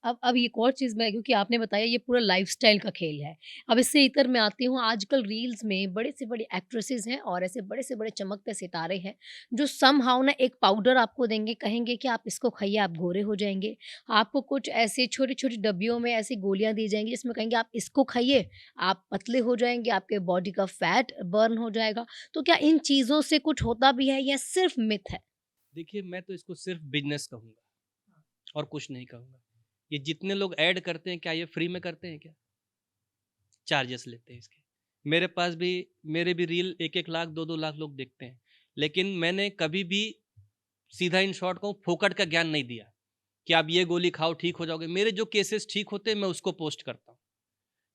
अब एक और चीज़ मैं, क्योंकि आपने बताया ये पूरा लाइफ़स्टाइल का खेल है। अब इससे इतर मैं आती हूँ, आजकल रील्स में बड़े से बड़े एक्ट्रेसेस हैं और ऐसे बड़े से बड़े चमकते सितारे हैं, जो समहाउ ना एक पाउडर आपको देंगे, कहेंगे कि आप इसको खाइए आप गोरे हो जाएँगे। आपको कुछ ऐसे छोटी-छोटी डब्बियों में ऐसी गोलियाँ दी जाएँगी जिसमें कहेंगे आप इसको खाइए, आप पतले हो जाएँगे, आपके बॉडी का फैट बर्न हो जाएगा। तो क्या इन चीज़ों से कुछ होता भी है या सिर्फ़ मिथ है? देखिए, मैं तो इसको सिर्फ बिजनेस कहूंगा और कुछ नहीं कहूंगा। ये जितने लोग ऐड करते हैं, क्या ये फ्री में करते हैं क्या? चार्जेस लेते हैं इसके। मेरे पास भी, मेरे भी रील 1-1 लाख 2-2 लाख लोग देखते हैं, लेकिन मैंने कभी भी सीधा इन शॉर्ट कहूँ फोकट का ज्ञान नहीं दिया कि आप ये गोली खाओ ठीक हो जाओगे। मेरे जो केसेस ठीक होते हैं मैं उसको पोस्ट करता हूँ।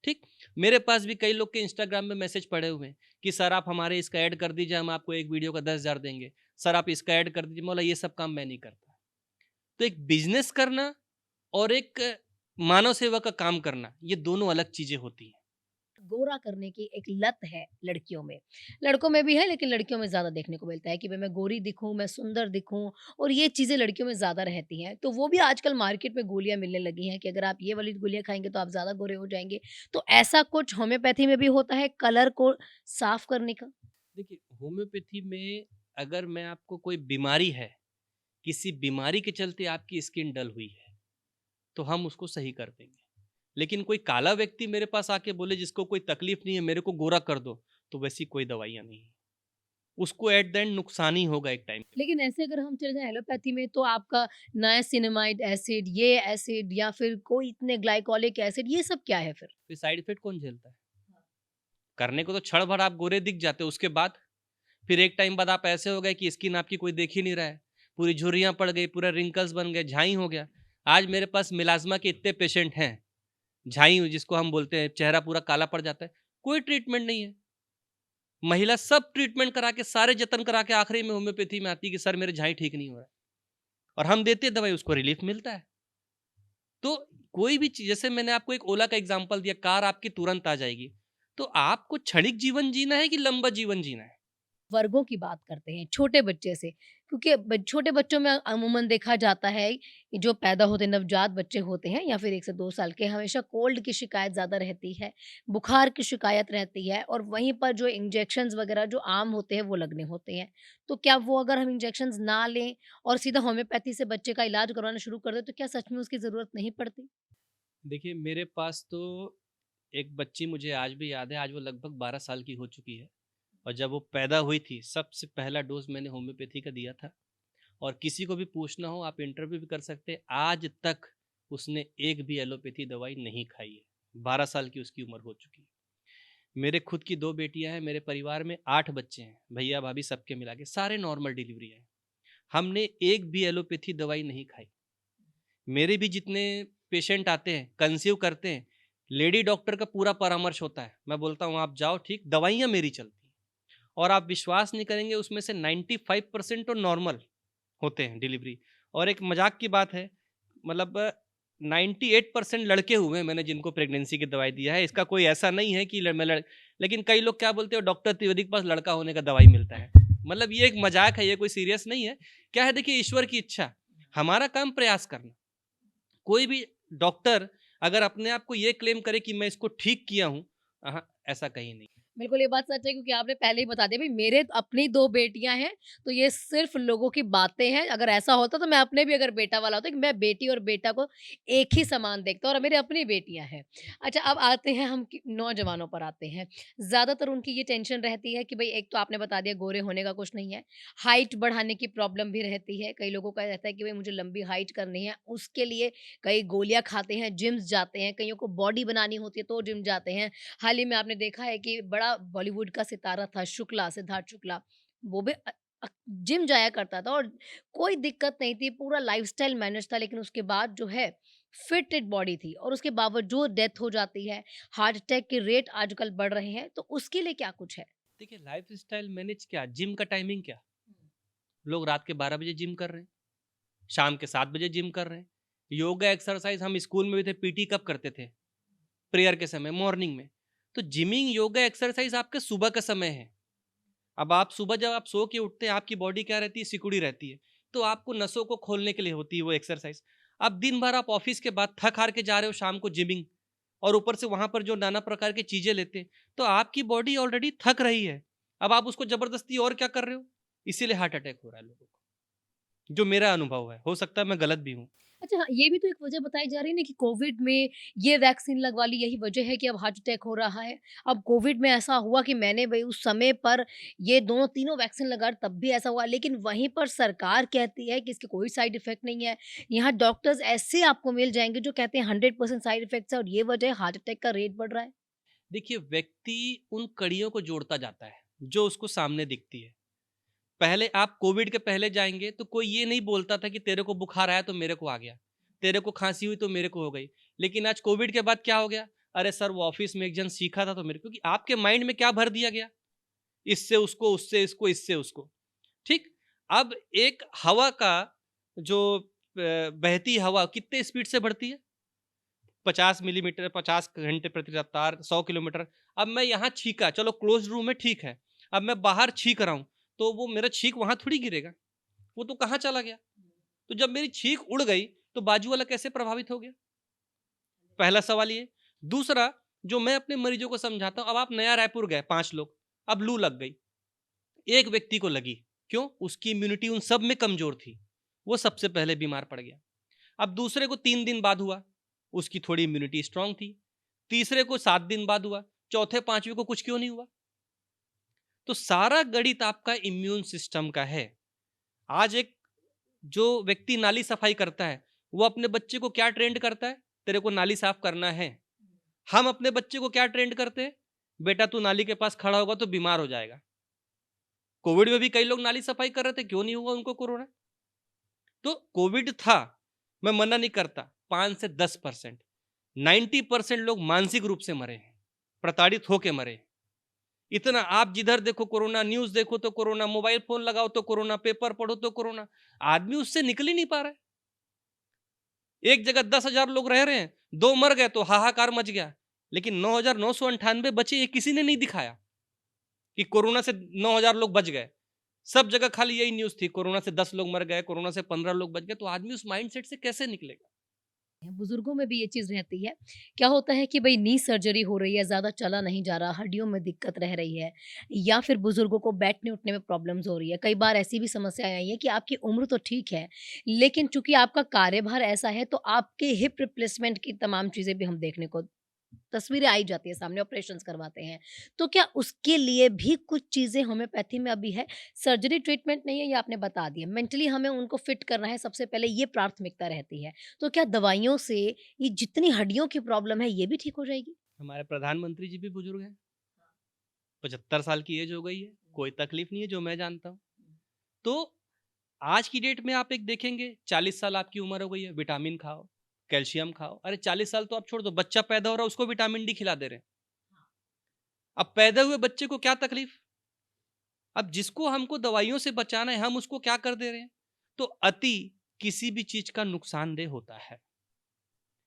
ठीक, मेरे पास भी कई लोग के इंस्टाग्राम में मैसेज पड़े हुए हैं कि सर आप हमारे इसका ऐड कर दीजिए, हम आपको एक वीडियो का 10,000 देंगे। सर आप इसका ऐड कर दीजिए। बोला ये सब काम मैं नहीं करता। तो एक बिजनेस करना और एक मानव सेवा का काम करना, ये दोनों अलग चीजें होती हैं। गोरा करने की एक लत है लड़कियों में। लड़कों में भी है लेकिन लड़कियों में ज़्यादा देखने को मिलता है कि भई मैं गोरी दिखूँ, मैं सुंदर दिखूँ और ये चीज़ें लड़कियों में ज़्यादा रहती हैं। तो वो भी आजकल मार्केट में गोलियाँ मिलने लगी हैं कि अगर आप ये वाली गोलियाँ खाएँगे तो आप ज़्यादा गोरे हो जाएँगे। तो ऐसा कुछ होम्योपैथी में भी होता है कलर को साफ करने का? देखिए, होम्योपैथी में अगर मैं आपको कोई बीमारी है, किसी बीमारी के चलते आपकी स्किन डल हुई है, तो हम उसको सही कर देंगे। लेकिन कोई काला व्यक्ति मेरे पास आके बोले जिसको कोई तकलीफ नहीं है, मेरे को गोरा कर दो, तो वैसी कोई दवाइयाँ नहीं हैं। उसको एट द एंड नुकसान ही होगा एक टाइम पे। लेकिन ऐसे अगर हम चले जाएँ एलोपैथी में तो आपका नाइसिनामाइड एसिड, ये एसिड या फिर कोई इतने ग्लाइकोलिक एसिड ये सब क्या है फिर? फिर साइड इफ़ेक्ट कौन झेलता है? करने को तो क्षण भर आप गोरे दिख जाते हो, उसके बाद फिर एक टाइम बाद आप ऐसे हो गए कि स्किन आपकी कोई देख ही नहीं रहा है। पूरी झुर्रियाँ पड़ गई, पूरा रिंकल्स बन गए, झाई हो गया। आज मेरे पास मिलाज़्मा के इतने पेशेंट हैं, झाई जिसको हम बोलते हैं, चेहरा पूरा काला पड़ जाता है, कोई ट्रीटमेंट नहीं है। महिला सब ट्रीटमेंट करा के, सारे जतन करा के आखिरी में होम्योपैथी में आती है कि सर मेरे झाई ठीक नहीं हो रहा है और हम देते हैं दवाई, उसको रिलीफ मिलता है। तो कोई भी चीज़, जैसे मैंने आपको एक ओला का एग्ज़ाम्पल दिया, कार आपकी तुरंत आ जाएगी। तो आपको क्षणिक जीवन जीना है कि लंबा जीवन जीना है? वर्गों की बात करते हैं, छोटे बच्चे से क्योंकि छोटे बच्चों में अमूमन देखा जाता है कि जो पैदा होते नवजात बच्चे होते हैं या फिर 1 से 2 साल के हमेशा कोल्ड की शिकायत ज़्यादा रहती है, बुखार की शिकायत रहती है और वहीं पर जो इंजेक्शंस वगैरह जो आम होते हैं वो लगने होते हैं। तो क्या वो अगर हम इंजेक्शंस ना लें और सीधा होम्योपैथी से बच्चे का इलाज करवाना शुरू कर दें तो क्या सच में उसकी ज़रूरत नहीं पड़ती? देखिए, मेरे पास तो एक बच्ची मुझे आज भी याद है, आज वो लगभग 12 साल की हो चुकी है और जब वो पैदा हुई थी, सबसे पहला डोज़ मैंने होम्योपैथी का दिया था और किसी को भी पूछना हो, आप इंटरव्यू भी कर सकते हैं, आज तक उसने एक भी एलोपैथी दवाई नहीं खाई है। 12 साल की उसकी उम्र हो चुकी है। मेरे खुद की 2 बेटियाँ हैं, मेरे परिवार में 8 बच्चे हैं, भैया-भाभी सबके मिला के, सारे नॉर्मल डिलीवरी हैं। हमने एक भी एलोपैथी दवाई नहीं खाई। मेरे भी जितने पेशेंट आते हैं, कंसीव करते हैं, लेडी डॉक्टर का पूरा परामर्श होता है। मैं बोलता हूँ आप जाओ ठीक, दवाइयाँ मेरी चलती हैं और आप विश्वास नहीं करेंगे उसमें से 95% तो नॉर्मल होते हैं डिलीवरी। और एक मज़ाक की बात है, मतलब 98% लड़के हुए हैं मैंने जिनको प्रेगनेंसी की दवाई दिया है। इसका कोई ऐसा नहीं है कि ल मैं लड़ लेकिन कई लोग क्या बोलते हैं डॉक्टर त्रिवेदी के पास लड़का होने का दवाई मिलता है। मतलब ये एक मज़ाक है, ये कोई सीरियस नहीं है। क्या है देखिए ईश्वर की इच्छा, हमारा काम प्रयास करना। कोई भी डॉक्टर अगर अपने आप को ये क्लेम करे कि मैं इसको ठीक किया हूँ, ऐसा कहीं नहीं। बिल्कुल, ये बात सच है क्योंकि आपने पहले ही बता दिया भई मेरे अपनी 2 बेटियाँ हैं, तो ये सिर्फ़ लोगों की बातें हैं। अगर ऐसा होता तो मैं अपने भी अगर बेटा वाला होता कि मैं बेटी और बेटा को एक ही समान देखता और मेरी अपनी बेटियाँ हैं। अच्छा अब आते हैं हम कि नौजवानों पर आते हैं। ज़्यादातर उनकी ये टेंशन रहती है कि भई एक तो आपने बता दिया गोरे होने का कुछ नहीं है, हाइट बढ़ाने की प्रॉब्लम भी रहती है। कई लोगों का रहता है कि भई मुझे लंबी हाइट करनी है, उसके लिए कई गोलियाँ खाते हैं, जिम्स जाते हैं, कइयों को बॉडी बनानी होती है तो जिम जाते हैं। हाल ही में आपने देखा है कि बड़ा बॉलीवुड का सितारा था शुक्ला, सिद्धार्थ शुक्ला, वो भी जिम जाया करता था और कोई दिक्कत नहीं थी, पूरा लाइफ़स्टाइल मैनेज था लेकिन उसके बाद जो है फिटेड बॉडी थी और उसके बावजूद डेथ हो जाती है, हार्ट अटैक के रेट आजकल बढ़ रहे हैं, तो उसके लिए क्या कुछ है? देखिए लाइफ़स्टाइल मैनेज क्या, जिम का टाइमिंग क्या? लोग रात के 12 बजे जिम कर रहे हैं, शाम के 7 बजे जिम कर रहे हैं। योगा एक्सरसाइज़ हम स्कूल में भी थे, पीटी कब करते थे? प्रेयर के समय, मॉर्निंग में। तो जिमिंग, योगा, एक्सरसाइज़ आपके सुबह का समय है। अब आप सुबह जब आप सो के उठते हैं, आपकी बॉडी क्या रहती है? सिकुड़ी रहती है। तो आपको नसों को खोलने के लिए होती है वो एक्सरसाइज़। अब दिन भर आप ऑफ़िस के बाद थक-हार के जा रहे हो शाम को जिमिंग और ऊपर से वहाँ पर जो नाना प्रकार की चीज़ें लेते हैं, तो आपकी बॉडी ऑलरेडी थक रही है। अब आप उसको ज़बरदस्ती और क्या कर रहे हो? इसीलिए हार्ट अटैक हो रहा है लोगों को, जो मेरा अनुभव है। हो सकता है मैं गलत भी हूँ। अच्छा हाँ, ये भी तो एक वजह बताई जा रही है ना कि कोविड में ये वैक्सीन लगवा ली, यही वजह है कि अब हार्ट अटैक हो रहा है। अब कोविड में ऐसा हुआ कि मैंने भई उस समय पर ये दोनों तीनों वैक्सीन लगा तब भी ऐसा हुआ, लेकिन वहीं पर सरकार कहती है कि इसके कोई साइड इफ़ेक्ट नहीं है। यहाँ डॉक्टर्स ऐसे आपको मिल जाएँगे जो कहते हैं 100% साइड इफ़ेक्ट्स है और ये वजह है हार्ट अटैक का रेट बढ़ रहा है। देखिए, व्यक्ति उन कड़ियों को जोड़ता जाता है, जो उसको सामने दिखती है। पहले आप कोविड के पहले जाएँगे तो कोई ये नहीं बोलता था कि तेरे को बुखार आया तो मेरे को आ गया, तेरे को खाँसी हुई तो मेरे को हो गई। लेकिन आज कोविड के बाद क्या हो गया? अरे सर वो ऑफ़िस में एक जन सीखा था तो मेरे, क्योंकि आपके माइंड में क्या भर दिया गया? इससे उसको, उससे इसको, इससे उसको। ठीक? अब एक हवा का जो बहती हवा कितने स्पीड से बढ़ती है? 50 मिलीमीटर, 50 घंटे प्रति रफ्तार, 100 किलोमीटर। अब मैं यहाँ छींका, चलो क्लोज़्ड रूम है ठीक है। अब मैं बाहर छींक रहा हूँ, तो वो मेरा छींक वहाँ थोड़ी गिरेगा, वो तो कहाँ चला गया? तो जब मेरी छींक उड़ गई, तो बाजू वाला कैसे प्रभावित हो गया? पहला सवाल ये। दूसरा, जो मैं अपने मरीजों को समझाता हूँ, अब आप नया रायपुर गए 5 लोग, अब लू लग गई। एक व्यक्ति को लगी, क्यों? उसकी इम्यूनिटी उन सब में कमज़ोर थी, वो सबसे पहले बीमार पड़ गया। अब दूसरे को 3 दिन बाद हुआ, उसकी थोड़ी इम्यूनिटी स्ट्रॉन्ग थी। तीसरे को 7 दिन बाद हुआ, चौथे, 5वें को कुछ क्यों नहीं हुआ? तो सारा गणित आपका इम्यून सिस्टम का है। आज एक जो व्यक्ति नाली सफाई करता है, वो अपने बच्चे को क्या ट्रेंड करता है? तेरे को नाली साफ करना है। हम अपने बच्चे को क्या ट्रेंड करते हैं? बेटा तू नाली के पास खड़ा होगा तो बीमार हो जाएगा। कोविड में भी कई लोग नाली सफाई कर रहे थे, क्यों नहीं हुआ उनको कोरोना? तो कोविड था, मैं मना नहीं करता, 5 से 10%, 90% लोग मानसिक रूप से मरे हैं, प्रताड़ित होके मरे हैं। इतना आप जिधर देखो कोरोना, न्यूज़ देखो तो कोरोना, मोबाइल फ़ोन लगाओ तो कोरोना, पेपर पढ़ो तो कोरोना। आदमी उससे निकल ही नहीं पा रहा है। एक जगह 10,000 लोग रह रहे हैं, 2 मर गए तो हाहाकार मच गया। लेकिन 9,998 बचे, ये किसी ने नहीं दिखाया कि कोरोना से 9,000 लोग बच गए। सब जगह खाली यही न्यूज़ थी, कोरोना से 10 लोग मर गए, कोरोना से 15 लोग बच गए, तो आदमी उस माइंडसेट से कैसे निकलेगा? बुजुर्गों में भी ये चीज़ रहती है। क्या होता है कि भई नी सर्जरी हो रही है, ज़्यादा चला नहीं जा रहा, हड्डियों में दिक्कत रह रही है या फिर बुजुर्गों को बैठने-उठने में प्रॉब्लम्स हो रही है। कई बार ऐसी भी समस्याएँ आई हैं कि आपकी उम्र तो ठीक है, लेकिन चूँकि आपका कार्यभार ऐसा है तो आपके हिप रिप्लेसमेंट की तमाम चीज़ें भी हम देखने को तस्वीरें आई जाती है सामने, ऑपरेशंस करवाते हैं। तो क्या उसके लिए भी कुछ चीज़ें होम्योपैथी में अभी है? सर्जरी ट्रीटमेंट नहीं है ये आपने बता दिया, मेंटली हमें उनको फिट करना है, सबसे पहले ये प्राथमिकता रहती है। तो क्या दवाइयों से ये जितनी हड्डियों की प्रॉब्लम है ये भी ठीक हो जाएगी? हमारे प्रधानमंत्री जी भी बुजुर्ग हैं, 75 साल की एज हो गई है, कोई तकलीफ नहीं है जो मैं जानता हूँ। तो आज की डेट में आप एक देखेंगे, 40 साल आपकी उम्र हो गई है, विटामिन खाओ, कैल्शियम खाओ। अरे 40 साल तो आप छोड़ दो, बच्चा पैदा हो रहा है उसको विटामिन डी खिला दे रहे हैं। अब पैदा हुए बच्चे को क्या तकलीफ? अब जिसको हमको दवाइयों से बचाना है, हम उसको क्या कर दे रहे हैं? तो अति किसी भी चीज का नुकसानदेह होता है।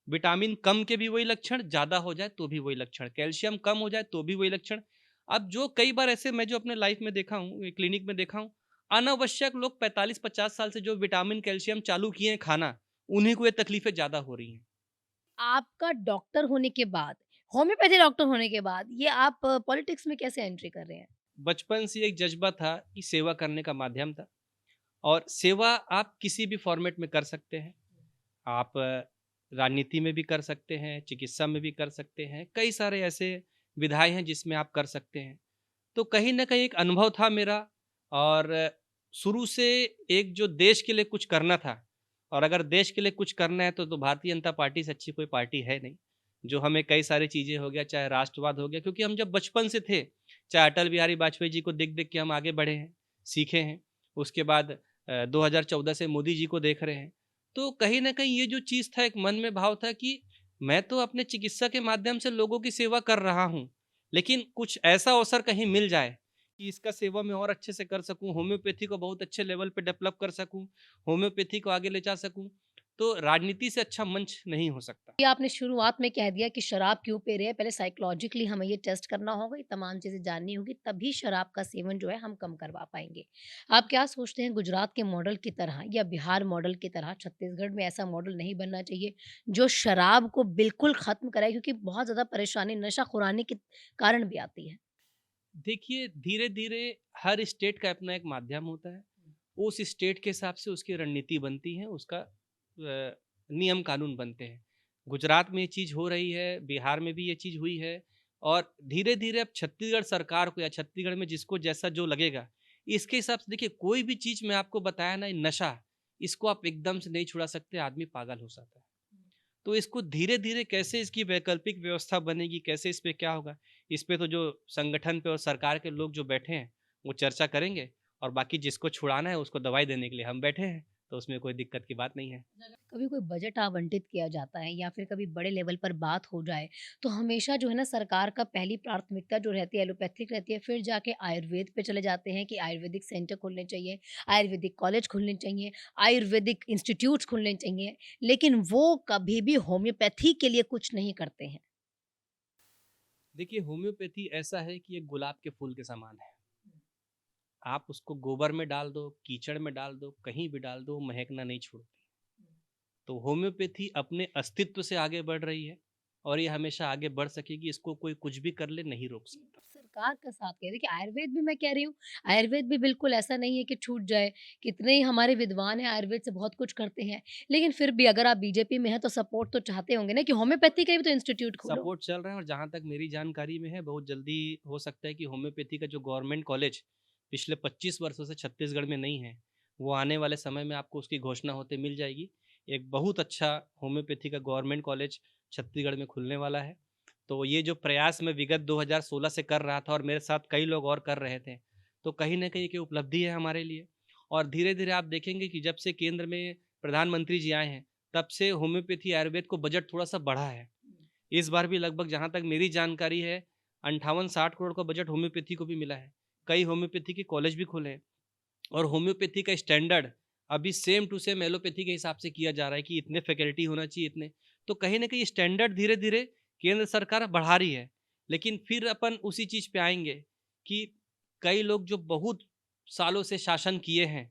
विटामिन कम के भी वही लक्षण, ज्यादा हो जाए तो भी वही लक्षण, कैल्शियम कम हो जाए तो भी वही लक्षण। अब जो कई बार ऐसे मैं जो अपने लाइफ में देखा हूँ, क्लिनिक में देखा हूँ, अनावश्यक लोग 45-50 साल से जो विटामिन कैल्शियम चालू किए हैं खाना, उन्हीं को ये तकलीफें ज्यादा हो रही हैं। आपका डॉक्टर होने के बाद, होम्योपैथी डॉक्टर होने के बाद ये आप पॉलिटिक्स में कैसे एंट्री कर रहे हैं? बचपन से एक जज्बा था कि सेवा करने का माध्यम था, और सेवा आप किसी भी फॉर्मेट में कर सकते हैं। आप राजनीति में भी कर सकते हैं, चिकित्सा में भी कर सकते हैं, कई सारे ऐसे विधाएँ हैं जिसमें आप कर सकते हैं। तो कहीं न कहीं एक अनुभव था मेरा, और शुरू से एक जो देश के लिए कुछ करना था, और अगर देश के लिए कुछ करना है तो भारतीय जनता पार्टी से अच्छी कोई पार्टी है नहीं। जो हमें कई सारी चीज़ें हो गया, चाहे राष्ट्रवाद हो गया, क्योंकि हम जब बचपन से थे, चाहे अटल बिहारी वाजपेयी जी को देख-देख के हम आगे बढ़े हैं, सीखे हैं। उसके बाद 2014 से मोदी जी को देख रहे हैं। तो कहीं न कहीं ये जो चीज़ था, एक मन में भाव था कि मैं तो अपने चिकित्सा के माध्यम से लोगों की सेवा कर रहा हूँ, लेकिन कुछ ऐसा अवसर कहीं मिल जाए कि इसका सेवा मैं और अच्छे से कर सकूँ, होम्योपैथी को बहुत अच्छे लेवल पे डेवलप कर सकूँ, होम्योपैथी को आगे ले जा सकूँ, तो राजनीति से अच्छा मंच नहीं हो सकता। ये आपने शुरुआत में कह दिया कि शराब क्यों पी रहे हैं, पहले साइकोलॉजिकली हमें ये टेस्ट करना होगा, ये तमाम चीज़ें जाननी होगी, तभी शराब का सेवन जो है हम कम करवा पाएँगे। आप क्या सोचते हैं गुजरात के मॉडल की तरह या बिहार मॉडल की तरह छत्तीसगढ़ में ऐसा मॉडल नहीं बनना चाहिए, जो शराब को बिल्कुल ख़त्म कराए क्योंकि बहुत ज़्यादा परेशानी नशाखुरानी के कारण भी आती है? देखिए, धीरे-धीरे हर स्टेट का अपना एक माध्यम होता है। उस स्टेट के हिसाब से उसकी रणनीति बनती है, उसका नियम कानून बनते हैं। गुजरात में ये चीज़ हो रही है, बिहार में भी ये चीज़ हुई है, और धीरे-धीरे अब छत्तीसगढ़ सरकार को या छत्तीसगढ़ में जिसको जैसा जो लगेगा, इसके हिसाब से देखिए, कोई भी चीज़ मैं आपको बताया ना, ये नशा, इसको आप एकदम से नहीं छुड़ा सकते, आदमी पागल हो जाता है। तो इसको धीरे-धीरे कैसे इसकी वैकल्पिक व्यवस्था बनेगी, कैसे इस पे क्या होगा, इस पे तो जो संगठन पे और सरकार के लोग जो बैठे हैं, वो चर्चा करेंगे, और बाकी जिसको छुड़ाना है उसको दवाई देने के लिए हम बैठे हैं, तो उसमें कोई दिक्कत की बात नहीं है। कभी कोई बजट आवंटित किया जाता है या फिर कभी बड़े लेवल पर बात हो जाए, तो हमेशा जो है ना सरकार का पहली प्राथमिकता जो रहती है एलोपैथिक रहती है, फिर जाके आयुर्वेद पे चले जाते हैं कि आयुर्वेदिक सेंटर खोलने चाहिए, आयुर्वेदिक कॉलेज खोलने चाहिए, आयुर्वेदिक इंस्टीट्यूट्स खोलने चाहिए, लेकिन वो कभी भी होम्योपैथी के लिए कुछ नहीं करते हैं। देखिए, होम्योपैथी ऐसा है कि ये गुलाब के फूल के समान है। आप उसको गोबर में डाल दो, कीचड़ में डाल दो, कहीं भी डाल दो, वो महकना नहीं छोड़ती। तो होम्योपैथी अपने अस्तित्व से आगे बढ़ रही है और ये हमेशा आगे बढ़ सकेगी, इसको कोई कुछ भी कर ले नहीं रोक सकता। सरकार का साथ कह रही है कि आयुर्वेद भी मैं कह रही हूँ, आयुर्वेद भी बिल्कुल ऐसा नहीं है कि छूट जाए, कितने ही हमारे विद्वान हैं आयुर्वेद से बहुत कुछ करते हैं। लेकिन फिर भी अगर आप बीजेपी में हैं तो सपोर्ट तो चाहते होंगे ना कि होम्योपैथी का भी तो इंस्टीट्यूट खोलो। सपोर्ट चल रहा है और जहाँ तक मेरी जानकारी में है, बहुत जल्दी हो सकता है कि होम्योपैथी का जो गवर्नमेंट कॉलेज पिछले 25 वर्षों से छत्तीसगढ़ में नहीं है, वो आने वाले समय में आपको उसकी घोषणा होते मिल जाएगी। एक बहुत अच्छा होम्योपैथी का गवर्नमेंट कॉलेज छत्तीसगढ़ में खुलने वाला है। तो ये जो प्रयास मैं विगत 2016 से कर रहा था और मेरे साथ कई लोग और कर रहे थे, तो कहीं न कहीं एक उपलब्धि है हमारे लिए। और धीरे-धीरे आप देखेंगे कि जब से केंद्र में प्रधानमंत्री जी आए हैं, तब से होम्योपैथी आयुर्वेद को बजट थोड़ा-सा बढ़ा है। इस बार भी लगभग जहाँ तक मेरी जानकारी है 58-60 करोड़ का बजट होम्योपैथी को भी मिला है। कई होम्योपैथी के कॉलेज भी खुले हैं और होम्योपैथी का स्टैंडर्ड अभी सेम टू सेम एलोपैथी के हिसाब से किया जा रहा है कि इतने फैकल्टी होना चाहिए इतने। तो कहीं न कहीं स्टैंडर्ड धीरे-धीरे केंद्र सरकार बढ़ा रही है। लेकिन फिर अपन उसी चीज़ पे आएँगे कि कई लोग जो बहुत सालों से शासन किए हैं,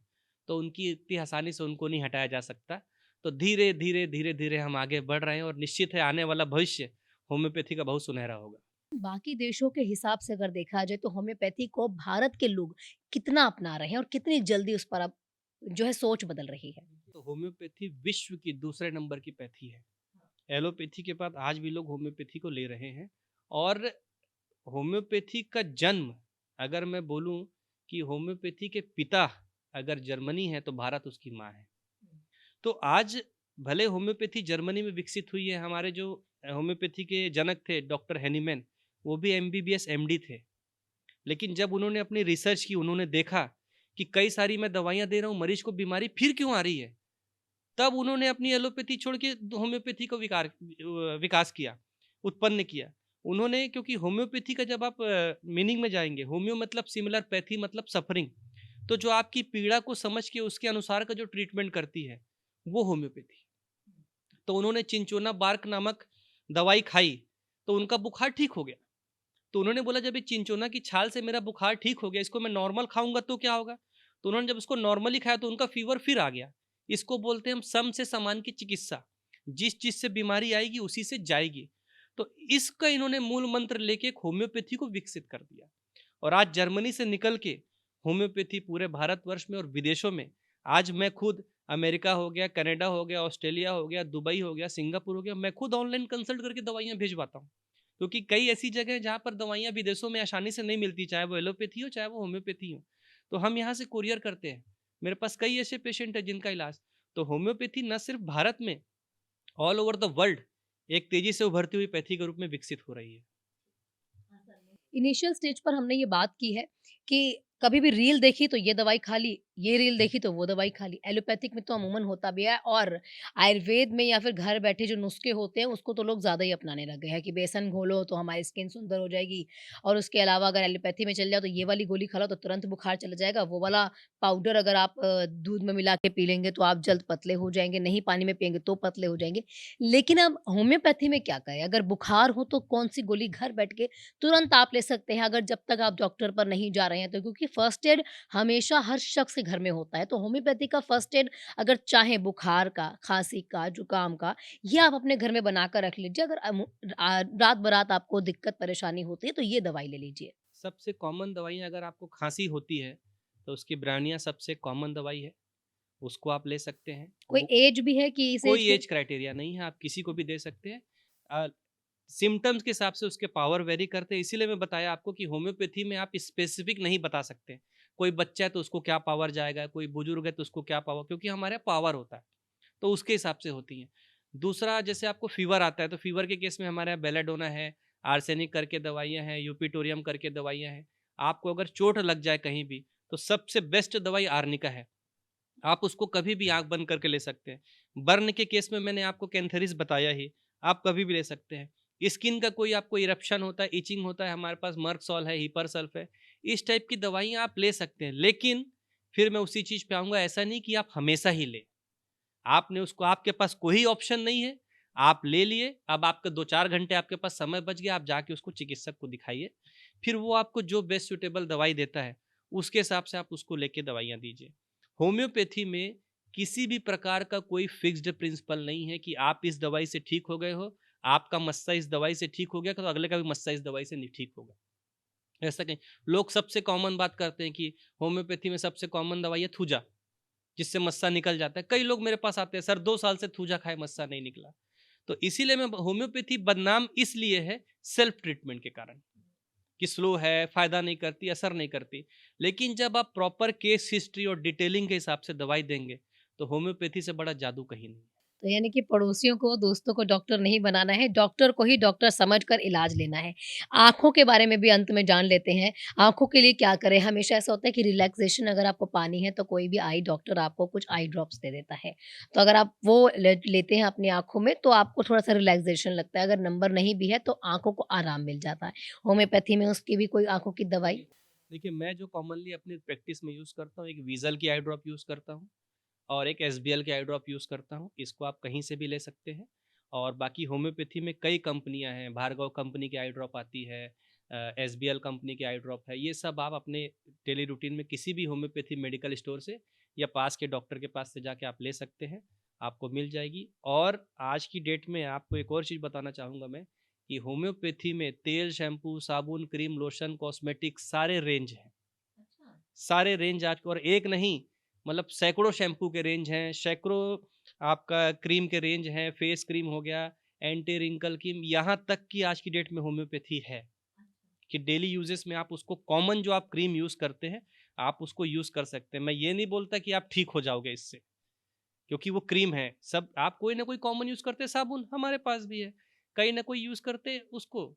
तो उनकी इतनी आसानी से उनको नहीं हटाया जा सकता। तो धीरे-धीरे, धीरे-धीरे हम आगे बढ़ रहे हैं और निश्चित है आने वाला भविष्य होम्योपैथी का बहुत सुनहरा होगा। बाकी देशों के हिसाब से अगर देखा जाए तो होम्योपैथी को भारत के लोग कितना अपना रहे हैं और कितनी जल्दी उस पर अब जो है सोच बदल रही है। तो होम्योपैथी विश्व की दूसरे नंबर की पैथी है। एलोपैथी के बाद आज भी लोग होम्योपैथी को ले रहे हैं और होम्योपैथी का जन्म अगर मैं बोलूं कि होम्योपैथी के पिता अगर जर्मनी है तो भारत उसकी माँ है। तो आज भले होम्योपैथी जर्मनी में विकसित हुई है, हमारे जो होम्योपैथी के जनक थे डॉक्टर हैनीमैन, वो भी एमबीबीएस एमडी थे। लेकिन जब उन्होंने अपनी रिसर्च की, उन्होंने देखा कि कई सारी मैं दवाइयाँ दे रहा हूँ, मरीज को बीमारी फिर क्यों आ रही है? तब उन्होंने अपनी एलोपैथी छोड़ के होम्योपैथी को विकास किया, उत्पन्न किया। उन्होंने क्योंकि होम्योपैथी का जब आप मीनिंग में जाएँगे, होम्यो मतलब सिमिलर, पैथी मतलब सफरिंग। तो जो आपकी पीड़ा को समझ के उसके अनुसार का जो ट्रीटमेंट करती है, वो होम्योपैथी। तो उन्होंने चिंचोना बार्क नामक दवाई खाई, तो उनका बुखार ठीक हो गया। तो उन्होंने बोला जब ये चिंचोना की छाल से मेरा बुखार ठीक हो गया, इसको मैं नॉर्मल खाऊँगा तो क्या होगा? तो उन्होंने जब उसको नॉर्मली खाया तो उनका फ़ीवर फिर आ गया। इसको बोलते हैं हम सम से समान की चिकित्सा। जिस चीज़ से बीमारी आएगी उसी से जाएगी। तो इसका इन्होंने मूल मंत्र लेके एक होम्योपैथी को विकसित कर दिया। और आज जर्मनी से निकल के होम्योपैथी पूरे भारतवर्ष में और विदेशों में, आज मैं खुद अमेरिका हो गया, कनाडा हो गया, ऑस्ट्रेलिया हो गया, दुबई हो गया, सिंगापुर हो गया, मैं खुद ऑनलाइन कंसल्ट करके दवाइयाँ भिजवाता हूँ। क्योंकि कई ऐसी जगह हैं जहाँ पर दवाइयाँ विदेशों में आसानी से नहीं मिलती, चाहे वो एलोपैथी हो, चाहे वो होम्योपैथी हो। तो हम यहाँ से कुरियर करते हैं। मेरे पास कई ऐसे पेशेंट हैं जिनका इलाज, तो होम्योपैथी न सिर्फ भारत में, ऑल ओवर द वर्ल्ड एक तेजी से उभरती हुई पैथी के रूप में विकसित हो रही है। इनिशियल स्टेज पर हमने ये बात की है कि कभी भी रील देखी तो ये दवाई खा ली, ये रील देखी तो वो दवाई खा ली। एलोपैथिक में तो अमूमन होता भी है और आयुर्वेद में या फिर घर बैठे जो नुस्खे होते हैं उसको तो लोग ज़्यादा ही अपनाने लग गए हैं कि बेसन घोलो तो हमारी स्किन सुंदर हो जाएगी और उसके अलावा अगर एलोपैथी में चल जाओ तो ये वाली गोली खा लो तो तुरंत बुखार चला जाएगा, वो वाला पाउडर अगर आप दूध में मिला के पी लेंगे तो आप जल्द पतले हो जाएँगे, नहीं पानी में पिएँगे तो पतले हो जाएँगे। लेकिन अब होम्योपैथी में क्या करें? अगर बुखार हो तो कौन-सी गोली घर बैठ के तुरंत आप ले सकते हैं अगर जब तक आप डॉक्टर पर नहीं जा रहे हैं तो, क्योंकि फर्स्ट एड हमेशा हर शख्स के घर में होता है। तो होम्योपैथी का फर्स्ट एड अगर चाहें बुखार का, खाँसी का, जुकाम का, ये आप अपने घर में बनाकर रख लीजिए। अगर रात-ब-रात आपको दिक्कत परेशानी होती है तो ये दवाई ले लीजिए। सबसे कॉमन दवाइयाँ अगर आपको खाँसी होती है, तो उसकी ब्रानिया सबसे कॉमन दवाई है, उसको आप ले सकते हैं। कोई वो ऐज भी है कि इस ऐज कोई के एज क्राइटेरिया नहीं है, आप किसी को भी दे सकते हैं। सिम्पटम्स के हिसाब से उसके पावर वेरी करते हैं, इसीलिए मैं बताया आपको कि होम्योपैथी में आप स्पेसिफिक नहीं बता सकते। कोई बच्चा है तो उसको क्या पावर जाएगा, कोई बुजुर्ग है तो उसको क्या पावर, क्योंकि हमारे यहाँ पावर होता है, तो उसके हिसाब से होती हैं। दूसरा, जैसे आपको फ़ीवर आता है, तो फ़ीवर के केस में हमारे यहाँ बेलाडोना है, आर्सेनिक करके दवाइयाँ हैं, यूपिटोरियम करके दवाइयाँ हैं। आपको अगर चोट लग जाए कहीं भी, तो सबसे बेस्ट दवाई आर्निका है। आप उसको कभी भी आँख बंद करके ले सकते हैं। बर्न के केस में मैंने आपको कैंथेरिस बताया ही, आप कभी भी ले सकते हैं। स्किन का कोई आपको इरप्शन होता है, इचिंग होता है, हमारे पास मर्कसॉल है, हिपरसल्फ है, इस टाइप की दवाइयाँ आप ले सकते हैं। लेकिन फिर मैं उसी चीज़ पे आऊँगा, ऐसा नहीं कि आप हमेशा ही लें। आपने उसको, आपके पास कोई ऑप्शन नहीं है, आप ले लिए, अब आपका 2-4 घंटे आपके पास समय बच गया, आप जाके उसको चिकित्सक को दिखाइए। फिर वो आपको जो बेस्ट सूटेबल दवाई देता है, उसके हिसाब से आप उसको लेके दवाइयाँ दीजिए। होम्योपैथी में किसी भी प्रकार का कोई फिक्स्ड प्रिंसिपल नहीं है कि आप इस दवाई से ठीक हो गए हो, आपका मस्सा इस दवाई से ठीक हो गया, तो अगले का भी मस्सा इस दवाई से नहीं ठीक होगा। ऐसा नहीं। लोग सबसे कॉमन बात करते हैं कि होम्योपैथी में सबसे कॉमन दवाई है थूजा, जिससे मस्सा निकल जाता है। कई लोग मेरे पास आते हैं, सर 2 साल से थूजा खाए मस्सा नहीं निकला। तो इसीलिए मैं होम्योपैथी बदनाम इसलिए है सेल्फ ट्रीटमेंट के कारण, कि स्लो है, फ़ायदा नहीं करती, असर नहीं करती। लेकिन जब आप प्रॉपर केस हिस्ट्री और डिटेलिंग के हिसाब से दवाई देंगे, तो होम्योपैथी से बड़ा जादू कहीं नहीं है। तो यानी कि पड़ोसियों को, दोस्तों को डॉक्टर नहीं बनाना है, डॉक्टर को ही डॉक्टर समझकर इलाज लेना है। आँखों के बारे में भी अंत में जान लेते हैं। आँखों के लिए क्या करें? हमेशा ऐसा होता है कि रिलैक्सेशन अगर आपको पानी है, तो कोई भी आई डॉक्टर आपको कुछ आई ड्रॉप्स दे देता है। तो अगर आप वो लेते हैं अपनी आँखों में, तो आपको थोड़ा-सा रिलैक्सेशन लगता है। अगर नंबर नहीं भी है, तो आँखों को आराम मिल जाता है। होम्योपैथी में उसकी भी कोई आँखों की दवाई? देखिए, मैं जो कॉमनली अपनी प्रैक्टिस में यूज़ करता हूँ, एक वीज़ल की आई ड्रॉप यूज़ करता हूँ और एक एसबीएल की आई ड्रॉप यूज़ करता हूँ। इसको आप कहीं से भी ले सकते हैं। और बाकी होम्योपैथी में कई कंपनियाँ हैं, भार्गव कंपनी की आई ड्रॉप आती है, एसबीएल कंपनी की आई ड्रॉप है। ये सब आप अपने डेली रूटीन में किसी भी होम्योपैथी मेडिकल स्टोर से या पास के डॉक्टर के पास से जाके आप ले सकते हैं, आपको मिल जाएगी। और आज की डेट में आपको एक और चीज़ बताना चाहूँगा मैं, कि होम्योपैथी में तेल, शैम्पू, साबुन, क्रीम, लोशन, कॉस्मेटिक सारे रेंज हैं। अच्छा। सारे रेंज आज, और एक नहीं, मतलब सैकड़ों शैम्पू के रेंज हैं, सैकड़ों आपका क्रीम के रेंज हैं, फेस क्रीम हो गया, एंटी रिंकल क्रीम, यहाँ तक कि आज की डेट में होम्योपैथी है कि डेली यूजेस में आप उसको, कॉमन जो आप क्रीम यूज़ करते हैं, आप उसको यूज़ कर सकते हैं। मैं ये नहीं बोलता कि आप ठीक हो जाओगे इससे, क्योंकि वो क्रीम है। सब आप कोई ना कोई कॉमन यूज़ करते हैं, साबुन हमारे पास भी है, कहीं ना कोई यूज़ करते हैं उसको।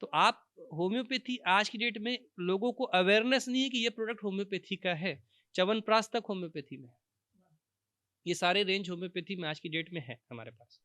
तो आप, होम्योपैथी आज की डेट में लोगों को अवेयरनेस नहीं है कि ये प्रोडक्ट होम्योपैथी का है। च्यवनप्राश तक होम्योपैथी में है। ये सारे रेंज होम्योपैथी में आज की डेट में है हमारे पास।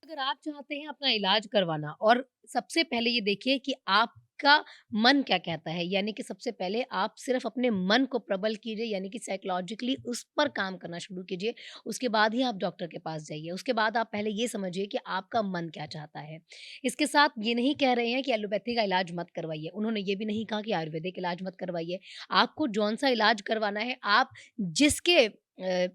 अगर आप चाहते हैं अपना इलाज करवाना और सबसे पहले ये देखिए कि आपका मन क्या कहता है, यानी कि सबसे पहले आप सिर्फ अपने मन को प्रबल कीजिए, यानी कि साइकोलॉजिकली उस पर काम करना शुरू कीजिए। उसके बाद ही आप डॉक्टर के पास जाइए। उसके बाद आप पहले ये समझिए कि आपका मन क्या चाहता है। इसके साथ ये नहीं कह रहे हैं कि एलोपैथी का इलाज मत करवाइए। उन्होंने ये भी नहीं कहा कि आयुर्वेदिक इलाज मत करवाइए। आपको जौन-सा इलाज करवाना है, आप जिसके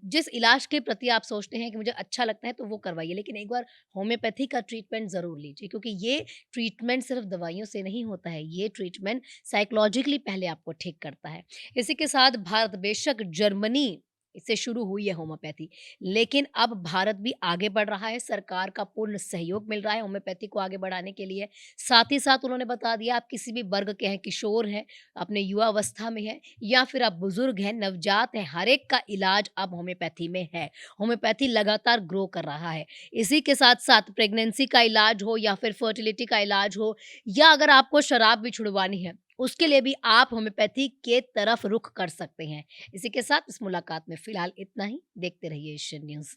जिस इलाज के प्रति आप सोचते हैं कि मुझे अच्छा लगता है, तो वो करवाइए। लेकिन एक बार होम्योपैथी का ट्रीटमेंट ज़रूर लीजिए, क्योंकि ये ट्रीटमेंट सिर्फ दवाइयों से नहीं होता है, ये ट्रीटमेंट साइकोलॉजिकली पहले आपको ठीक करता है। इसी के साथ भारत बेशक जर्मनी से शुरू हुई है होम्योपैथी, लेकिन अब भारत भी आगे बढ़ रहा है, सरकार का पूर्ण सहयोग मिल रहा है होम्योपैथी को आगे बढ़ाने के लिए। साथ ही साथ उन्होंने बता दिया, आप किसी भी वर्ग के हैं, किशोर हैं, अपने युवा अवस्था में हैं या फिर आप बुजुर्ग हैं, नवजात हैं, हर एक का इलाज अब होम्योपैथी में है। होम्योपैथी लगातार ग्रो कर रहा है। इसी के साथ-साथ प्रेगनेंसी का इलाज हो या फिर फर्टिलिटी का इलाज हो या अगर आपको शराब भी छुड़वानी है, उसके लिए भी आप होम्योपैथी के तरफ रुख कर सकते हैं। इसी के साथ इस मुलाकात में फ़िलहाल इतना ही। देखते रहिए एशियन न्यूज़।